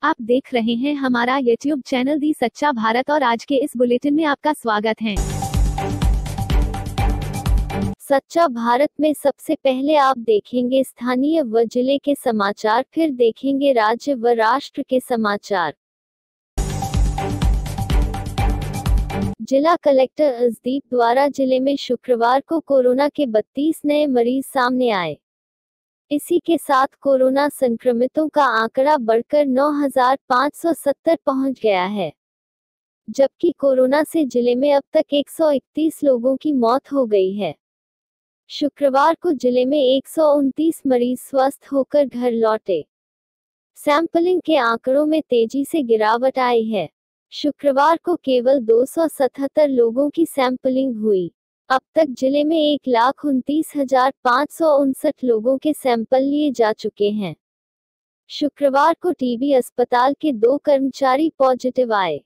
आप देख रहे हैं हमारा YouTube चैनल दी सच्चा भारत और आज के इस बुलेटिन में आपका स्वागत है। सच्चा भारत में सबसे पहले आप देखेंगे स्थानीय व जिले के समाचार, फिर देखेंगे राज्य व राष्ट्र के समाचार। जिला कलेक्टर असदीप द्वारा जिले में शुक्रवार को कोरोना के 32 नए मरीज सामने आए। इसी के साथ कोरोना संक्रमितों का आंकड़ा बढ़कर 9,570 पहुंच गया है, जबकि कोरोना से जिले में अब तक 131 लोगों की मौत हो गई है। शुक्रवार को जिले में 129 मरीज स्वस्थ होकर घर लौटे। सैंपलिंग के आंकड़ों में तेजी से गिरावट आई है। शुक्रवार को केवल 277 लोगों की सैंपलिंग हुई। अब तक जिले में 1,29,559 लोगों के सैंपल लिए जा चुके हैं। शुक्रवार को टीबी अस्पताल के 2 कर्मचारी पॉजिटिव आए,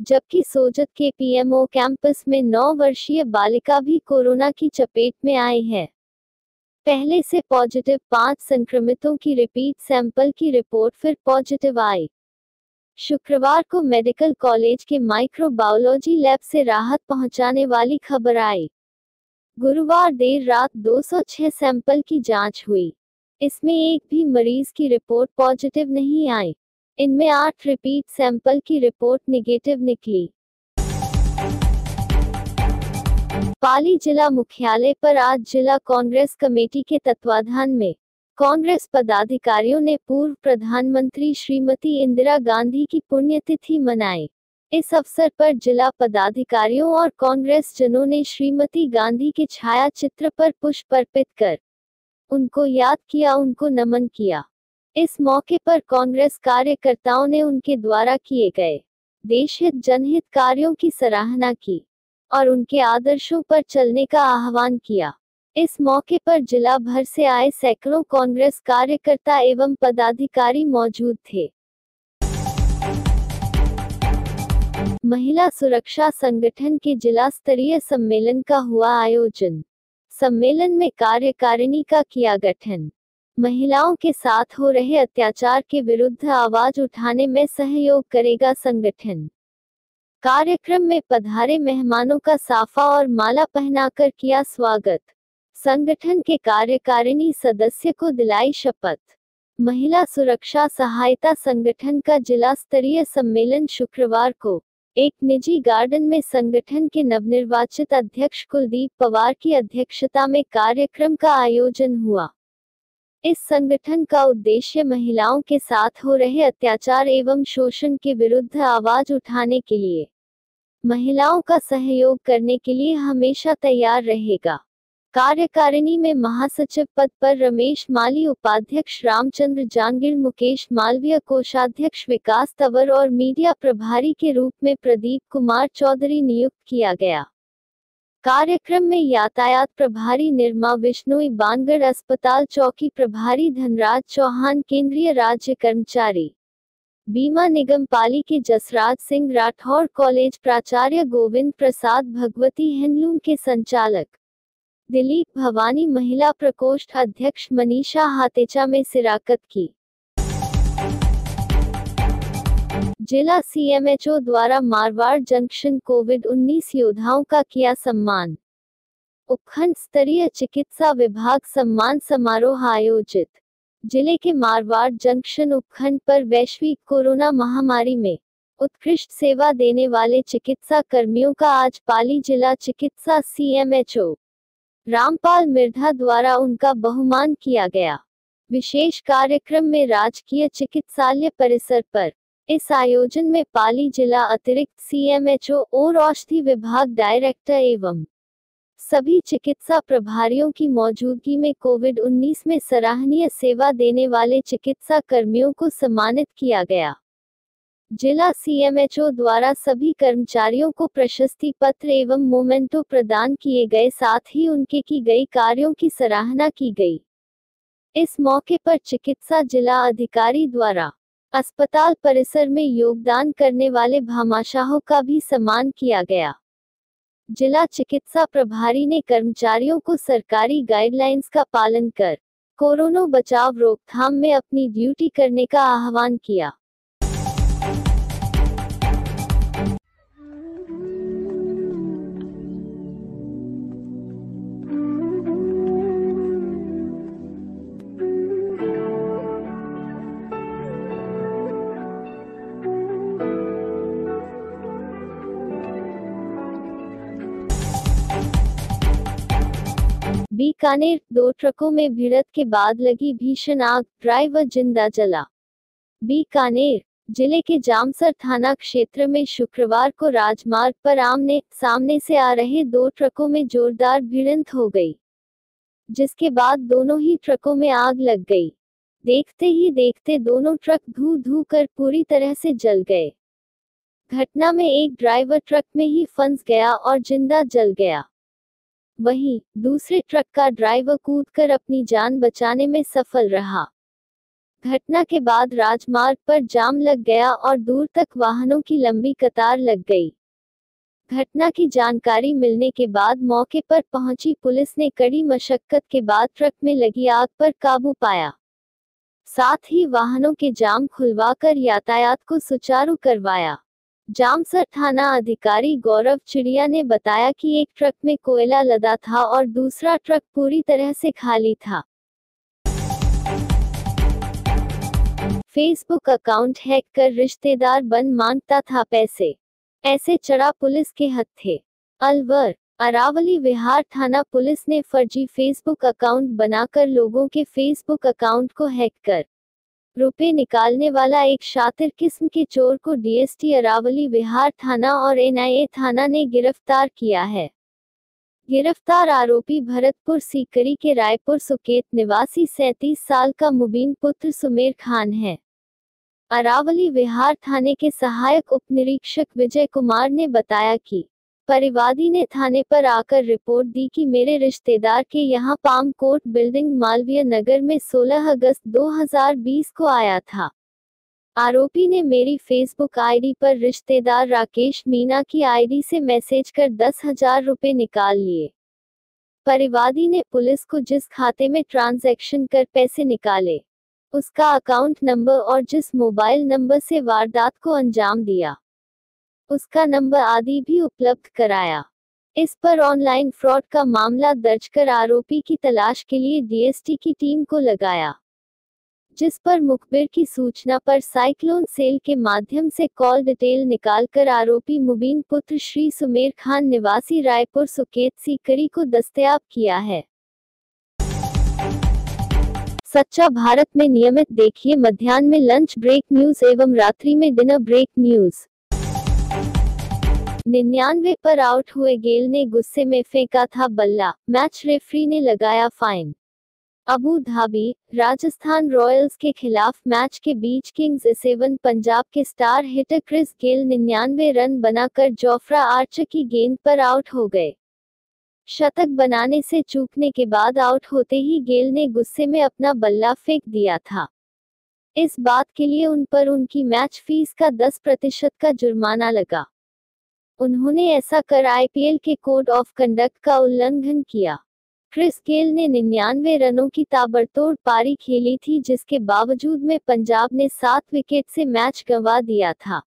जबकि सोजत के पीएमओ कैंपस में 9 वर्षीय बालिका भी कोरोना की चपेट में आई है। पहले से पॉजिटिव 5 संक्रमितों की रिपीट सैंपल की रिपोर्ट फिर पॉजिटिव आई। शुक्रवार को मेडिकल कॉलेज के माइक्रोबायोलॉजी लैब से राहत पहुंचाने वाली खबर आई। गुरुवार देर रात 206 सैंपल की जांच हुई। इसमें एक भी मरीज की रिपोर्ट पॉजिटिव नहीं आई। इनमें 8 रिपीट सैंपल की रिपोर्ट नेगेटिव निकली। पाली जिला मुख्यालय पर आज जिला कांग्रेस कमेटी के तत्वाधान में कांग्रेस पदाधिकारियों ने पूर्व प्रधानमंत्री श्रीमती इंदिरा गांधी की पुण्यतिथि मनाई। इस अवसर पर जिला पदाधिकारियों और कांग्रेस जनों ने श्रीमती गांधी के छायाचित्र पर पुष्प अर्पित कर उनको याद किया, उनको नमन किया। इस मौके पर कांग्रेस कार्यकर्ताओं ने उनके द्वारा किए गए देशहित जनहित कार्यों की सराहना की और उनके आदर्शों पर चलने का आह्वान किया। इस मौके पर जिला भर से आए सैकड़ों कांग्रेस कार्यकर्ता एवं पदाधिकारी मौजूद थे। महिला सुरक्षा संगठन के जिला स्तरीय सम्मेलन का हुआ आयोजन। सम्मेलन में कार्यकारिणी का किया गठन। महिलाओं के साथ हो रहे अत्याचार के विरुद्ध आवाज उठाने में सहयोग करेगा संगठन। कार्यक्रम में पधारे मेहमानों का साफा और माला पहनाकर किया स्वागत। संगठन के कार्यकारिणी सदस्य को दिलाई शपथ। महिला सुरक्षा सहायता संगठन का जिला स्तरीय सम्मेलन शुक्रवार को एक निजी गार्डन में संगठन के नवनिर्वाचित अध्यक्ष कुलदीप पवार की अध्यक्षता में कार्यक्रम का आयोजन हुआ। इस संगठन का उद्देश्य महिलाओं के साथ हो रहे अत्याचार एवं शोषण के विरुद्ध आवाज उठाने के लिए महिलाओं का सहयोग करने के लिए हमेशा तैयार रहेगा। कार्यकारिणी में महासचिव पद पर रमेश माली, उपाध्यक्ष रामचंद्र जांगिड़, मुकेश मालवीय, कोषाध्यक्ष विकास तंवर और मीडिया प्रभारी के रूप में प्रदीप कुमार चौधरी नियुक्त किया गया। कार्यक्रम में यातायात प्रभारी निर्मा विश्नोई बानगढ़, अस्पताल चौकी प्रभारी धनराज चौहान, केंद्रीय राज्य कर्मचारी बीमा निगम पाली के जसराज सिंह राठौर, कॉलेज प्राचार्य गोविंद प्रसाद भगवती, हैंडलूम के संचालक दिलीप भवानी, महिला प्रकोष्ठ अध्यक्ष मनीषा हातेचा में शिरकत की। जिला सीएमएचओ द्वारा मारवाड़ जंक्शन कोविड-19 योद्धाओं का किया सम्मान। उपखंड स्तरीय चिकित्सा विभाग सम्मान समारोह आयोजित। जिले के मारवाड़ जंक्शन उपखंड पर वैश्विक कोरोना महामारी में उत्कृष्ट सेवा देने वाले चिकित्सा कर्मियों का आज पाली जिला चिकित्सा सीएमएचओ रामपाल मिर्धा द्वारा उनका बहुमान किया गया। विशेष कार्यक्रम में राजकीय चिकित्सालय परिसर पर इस आयोजन में पाली जिला अतिरिक्त सीएमएचओ और औषधि विभाग डायरेक्टर एवं सभी चिकित्सा प्रभारियों की मौजूदगी में कोविड-19 में सराहनीय सेवा देने वाले चिकित्सा कर्मियों को सम्मानित किया गया। जिला सीएमएचओ द्वारा सभी कर्मचारियों को प्रशस्ति पत्र एवं मोमेंटो प्रदान किए गए, साथ ही उनके की गई कार्यों की सराहना की गई। इस मौके पर चिकित्सा जिला अधिकारी द्वारा अस्पताल परिसर में योगदान करने वाले भामाशाहों का भी सम्मान किया गया। जिला चिकित्सा प्रभारी ने कर्मचारियों को सरकारी गाइडलाइंस का पालन कर कोरोना बचाव रोकथाम में अपनी ड्यूटी करने का आह्वान किया। बीकानेर, 2 ट्रकों में भिड़ंत के बाद लगी भीषण आग, ड्राइवर जिंदा जला। बीकानेर जिले के जामसर थाना क्षेत्र में शुक्रवार को राजमार्ग पर आमने सामने से आ रहे 2 ट्रकों में जोरदार भिड़ंत हो गई, जिसके बाद दोनों ही ट्रकों में आग लग गई। देखते ही देखते दोनों ट्रक धू धू कर पूरी तरह से जल गए। घटना में एक ड्राइवर ट्रक में ही फंस गया और जिंदा जल गया। वहीं दूसरे ट्रक का ड्राइवर कूदकर अपनी जान बचाने में सफल रहा। घटना के बाद राजमार्ग पर जाम लग गया और दूर तक वाहनों की लंबी कतार लग गई। घटना की जानकारी मिलने के बाद मौके पर पहुंची पुलिस ने कड़ी मशक्कत के बाद ट्रक में लगी आग पर काबू पाया। साथ ही वाहनों के जाम खुलवाकर यातायात को सुचारू करवाया। जामसर थाना अधिकारी गौरव चिड़िया ने बताया कि एक ट्रक में कोयला लदा था और दूसरा ट्रक पूरी तरह से खाली था। फेसबुक अकाउंट हैक कर रिश्तेदार बन मांगता था पैसे, ऐसे चढ़ा पुलिस के हत्थे। अलवर अरावली विहार थाना पुलिस ने फर्जी फेसबुक अकाउंट बनाकर लोगों के फेसबुक अकाउंट को हैक कर रुपए निकालने वाला एक शातिर किस्म के चोर को डीएसटी अरावली विहार थाना और एनआईए थाना ने गिरफ्तार किया है। गिरफ्तार आरोपी भरतपुर सीकरी के रायपुर सुकेत निवासी 37 साल का मुबीन पुत्र सुमेर खान है। अरावली विहार थाने के सहायक उपनिरीक्षक विजय कुमार ने बताया कि परिवादी ने थाने पर आकर रिपोर्ट दी कि मेरे रिश्तेदार के यहां palm court building Malviya Nagar में 16 अगस्त 2020 को आया था। आरोपी ने मेरी फेसबुक आईडी पर रिश्तेदार राकेश मीना की आईडी से मैसेज कर 10,000 रुपए निकाल लिए। परिवादी ने पुलिस को जिस खाते में ट्रांजैक्शन कर पैसे निकाले, उसका अकाउंट नंबर और जिस मोबाइल नंबर से वारदात को अंजाम दिया, उसका नंबर आदि भी उपलब्ध कराया। इस पर ऑनलाइन फ्रॉड का मामला दर्ज कर आरोपी की तलाश के लिए डीएसटी की टीम को लगाया, जिस पर मुखबिर की सूचना पर साइक्लोन सेल के माध्यम से कॉल डिटेल निकालकर आरोपी मुबीन पुत्र श्री सुमेर खान निवासी रायपुर सुकेत सीकरी को दस्तयाब किया है। सच्चा भारत में नियमित देखिए मध्याह्न में लंच ब्रेक न्यूज एवं रात्रि में डिनर ब्रेक न्यूज। 99 पर आउट हुए गेल ने गुस्से में फेंका था बल्ला, मैच रेफरी ने लगाया fine. Abu Dhabi Rajasthan Royals के खिलाफ मैच के बीच किंग्स 11 पंजाब के star hitter Chris Gayle 99 run बनाकर जोफ्रा आर्चर की गेंद पर आउट हो गए। शतक बनाने से चूकने के बाद आउट होते ही गेल ने गुस्से में अपना बल्ला फेंक दिया था। इस बात के लिए उन पर उनकी मैच फीस का 10% का जुर्माना लगा। उन्होंने ऐसा कर आईपीएल के कोड ऑफ कंडक्ट का उल्लंघन किया। क्रिस गेल ने 99 रनों की ताबड़तोड़ पारी खेली थी, जिसके बावजूद में पंजाब ने 7 विकेट से मैच गंवा दिया था।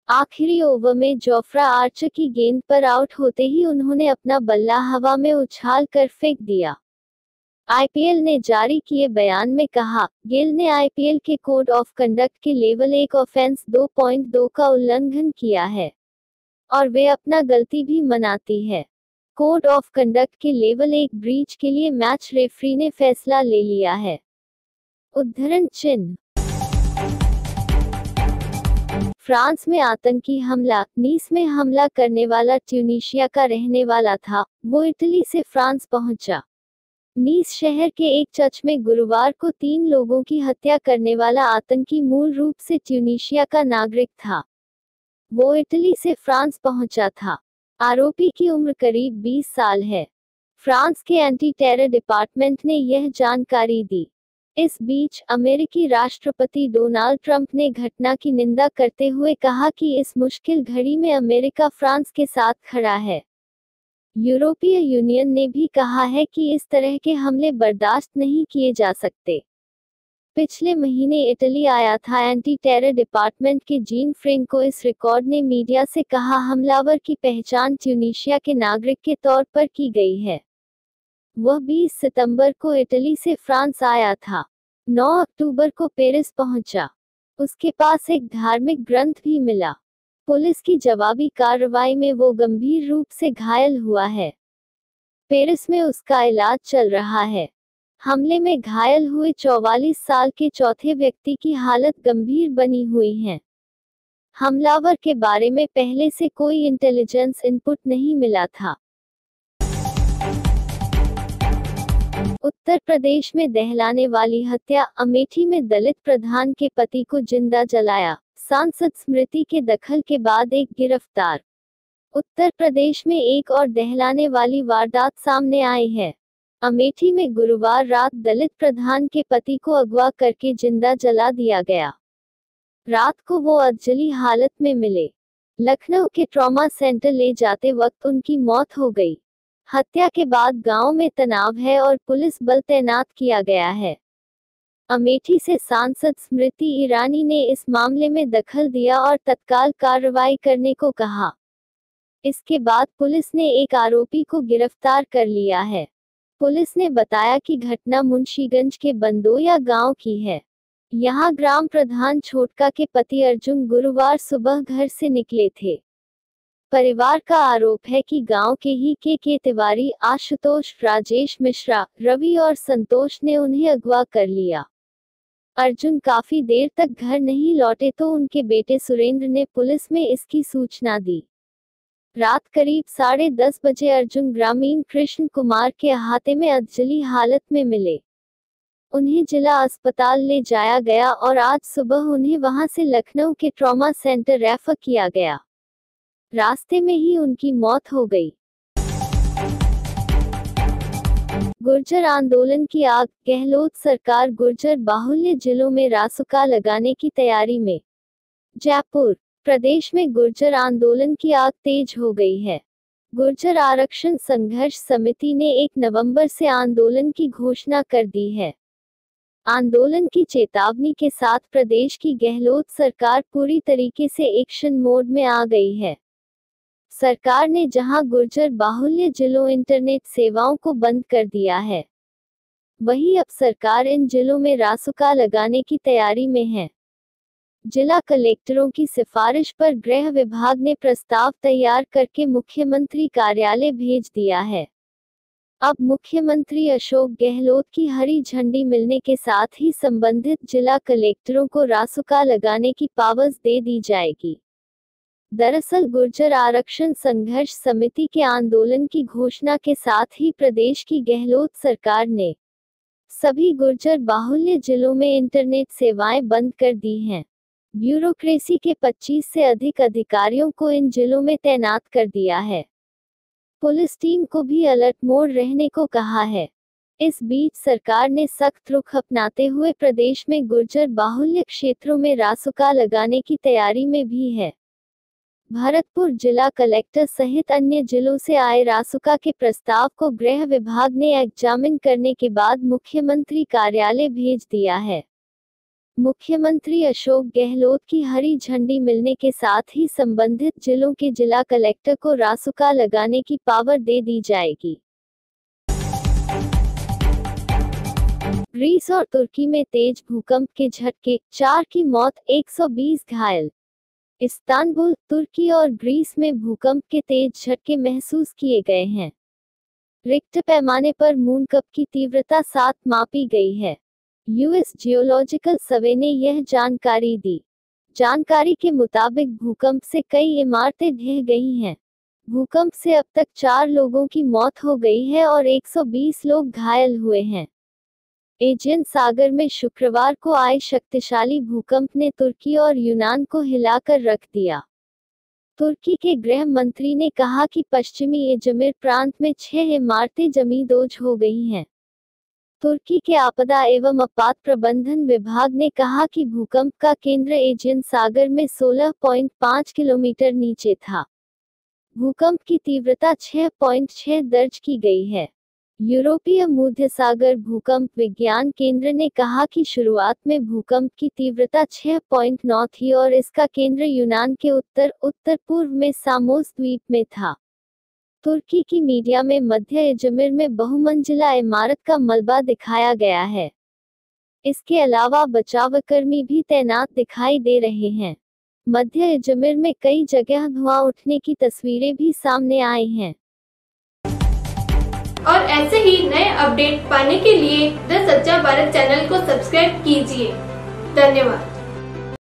आखिरी ओवर में जोफ्रा आर्चर की गेंद पर आउट होते ही उन्होंने अपना बल्ला हवा में उछाल कर फेंक दिया। आईपीएल ने जारी किए बयान में कहा, गेल ने आईपीएल के कोड ऑफ कंडक्ट के लेवल 1 ऑफेंस 2.2 का उल्लंघन किया है और वे अपना गलती भी मनाती है। कोड ऑफ कंडक्ट के लेवल 1 ब्रीच के लिए मैच रेफरी ने फैसला ले लिया है। उद्धरण चिन्ह। फ्रांस में आतंकी हमला। नीस में हमला करने वाला ट्यूनीशिया का रहने वाला था, वो इटली से फ्रांस पहुंचा। नीस शहर के एक चर्च में गुरुवार को 3 लोगों की हत्या करने वाला आतंकी मूल रूप से ट्यूनीशिया का नागरिक था। वो इटली से फ्रांस पहुंचा था। आरोपी की उम्र करीब 20 साल है। फ्रांस के एंटी टेरर डिपार्टमेंट ने यह जानकारी दी। इस बीच अमेरिकी राष्ट्रपति डोनाल्ड ट्रंप ने घटना की निंदा करते हुए कहा कि इस मुश्किल घड़ी में अमेरिका फ्रांस के साथ खड़ा है। यूरोपीय यूनियन ने भी कहा है कि इस तरह के हमले बर्दाश्त नहीं किए जा सकते। पिछले महीने इटली आया था एंटी टेरर डिपार्टमेंट के जीन फ्रेंको। इस रिकॉर्ड ने मीडिया से कहा, हमलावर की पहचान ट्यूनीशिया के नागरिक के तौर पर की गई है। वह 20 सितंबर को इटली से फ्रांस आया था। 9 अक्टूबर को पेरिस पहुंचा। उसके पास एक धार्मिक ग्रंथ भी मिला। पुलिस की जवाबी कार्रवाई में वो गंभीर रूप से घायल हुआ है। पेरिस में उसका इलाज चल रहा है। हमले में घायल हुए 44 साल के चौथे व्यक्ति की हालत गंभीर बनी हुई है। हमलावर के बारे में पहले से कोई इंटेलिजेंस इनपुट नहीं मिला था। उत्तर प्रदेश में दहलाने वाली हत्या, अमेठी में दलित प्रधान के पति को जिंदा जलाया, सांसद स्मृति के दखल के बाद एक गिरफ्तार। उत्तर प्रदेश में एक और दहलाने वाली वारदात सामने आई है। अमेठी में गुरुवार रात दलित प्रधान के पति को अगवा करके जिंदा जला दिया गया। रात को वो अधजली हालत में मिले। लखनऊ के ट्रॉमा सेंटर ले जाते वक्त उनकी मौत हो गई। हत्या के बाद गांव में तनाव है और पुलिस बल तैनात किया गया है। अमेठी से सांसद स्मृति ईरानी ने इस मामले में दखल दिया और तत्काल कार्रवाई करने को कहा। इसके बाद पुलिस ने एक आरोपी को गिरफ्तार कर लिया है। पुलिस ने बताया कि घटना मुंशीगंज के बंदोया गांव की है। यहां ग्राम प्रधान छोटका के पति अर्जुन गुरुवार सुबह घर से निकले थे। परिवार का आरोप है कि गांव के ही के तिवारी, आशुतोष, राजेश मिश्रा, रवि और संतोष ने उन्हें अगवा कर लिया। अर्जुन काफी देर तक घर नहीं लौटे तो उनके बेटे सुरेंद्र ने पुलिस में इसकी सूचना दी। रात करीब 10:30 बजे अर्जुन ग्रामीण कृष्ण कुमार के अहाते में अधजली हालत में मिले। उन्हें जिला अस्पताल ले जाया गया और आज सुबह उन्हें वहां से लखनऊ के ट्रॉमा सेंटर रेफर किया गया। रास्ते में ही उनकी मौत हो गई। गुर्जर आंदोलन की आग, गहलोत सरकार गुर्जर बाहुल्य जिलों में रासुका लगाने की तैयारी में। जयपुर, प्रदेश में गुर्जर आंदोलन की आग तेज हो गई है। गुर्जर आरक्षण संघर्ष समिति ने 1 नवंबर से आंदोलन की घोषणा कर दी है। आंदोलन की चेतावनी के साथ प्रदेश की गहलोत सरकार पूरी तरीके से एक्शन मोड में आ गई है। सरकार ने जहां गुर्जर बाहुल्य जिलों इंटरनेट सेवाओं को बंद कर दिया है, वहीं अब सरकार इन जिलों में रासुका लगाने की तैयारी में है। जिला कलेक्टरों की सिफारिश पर गृह विभाग ने प्रस्ताव तैयार करके मुख्यमंत्री कार्यालय भेज दिया है। अब मुख्यमंत्री अशोक गहलोत की हरी झंडी मिलने के साथ ही संबंधित जिला कलेक्टरों को रासुका लगाने की पावर्स दे दी जाएगी। दरअसल गुर्जर आरक्षण संघर्ष समिति के आंदोलन की घोषणा के साथ ही प्रदेश की गहलोत सरकार ने सभी गुर्जर बाहुल्य जिलों में इंटरनेट सेवाएं बंद कर दी हैं। ब्यूरोक्रेसी के 25 से अधिक अधिकारियों को इन जिलों में तैनात कर दिया है। पुलिस टीम को भी अलर्ट मोड रहने को कहा है। इस बीच सरकार ने सख्त रुख अपनाते हुए प्रदेश में गुर्जर बाहुल्य क्षेत्रों में रासुका लगाने की तैयारी में भी है। भरतपुर जिला कलेक्टर सहित अन्य जिलों से आए रासुका के प्रस्ताव को गृह विभाग ने एग्जामिन करने के बाद मुख्यमंत्री कार्यालय भेज दिया है। मुख्यमंत्री अशोक गहलोत की हरी झंडी मिलने के साथ ही संबंधित जिलों के जिला कलेक्टर को रासुका लगाने की पावर दे दी जाएगी। ग्रीस और तुर्की में तेज भूकंप के झटके, 4 की मौत, 120 घायल। इस्तांबुल, तुर्की और ग्रीस में भूकंप के तेज झटके महसूस किए गए हैं। रिक्टर पैमाने पर मूनकप की तीव्रता 7 मापी गई है। यूएस जियोलॉजिकल सर्वे ने यह जानकारी दी। जानकारी के मुताबिक भूकंप से कई इमारतें ढह गई हैं। भूकंप से अब तक 4 लोगों की मौत हो गई है और 120 लोग घायल हुए हैं। एजियन सागर में शुक्रवार को आए शक्तिशाली भूकंप ने तुर्की और यूनान को हिलाकर रख दिया। तुर्की के गृह मंत्री ने कहा कि पश्चिमी इजमिर प्रांत में 6 इमारतें जमींदोज हो गई हैं। तुर्की के आपदा एवं आपात प्रबंधन विभाग ने कहा कि भूकंप का केंद्र एजियन सागर में 16.5 किलोमीटर नीचे था। भूकंप की तीव्रता 6.6 दर्ज की गई है। यूरोपीय मध्य सागर भूकंप विज्ञान केंद्र ने कहा कि शुरुआत में भूकंप की तीव्रता 6.9 थी और इसका केंद्र यूनान के उत्तर पूर्व में सामोस द्वीप में था। तुर्की की मीडिया में मध्य इजमिर में बहुमंजिला इमारत का मलबा दिखाया गया है। इसके अलावा बचावकर्मी भी तैनात दिखाई दे रहे हैं। मध्य इजमिर में कई जगह धुआं उठने की तस्वीरें भी सामने आई हैं। ऐसे ही नए अपडेट पाने के लिए द सच्चा भारत चैनल को सब्सक्राइब कीजिए। धन्यवाद।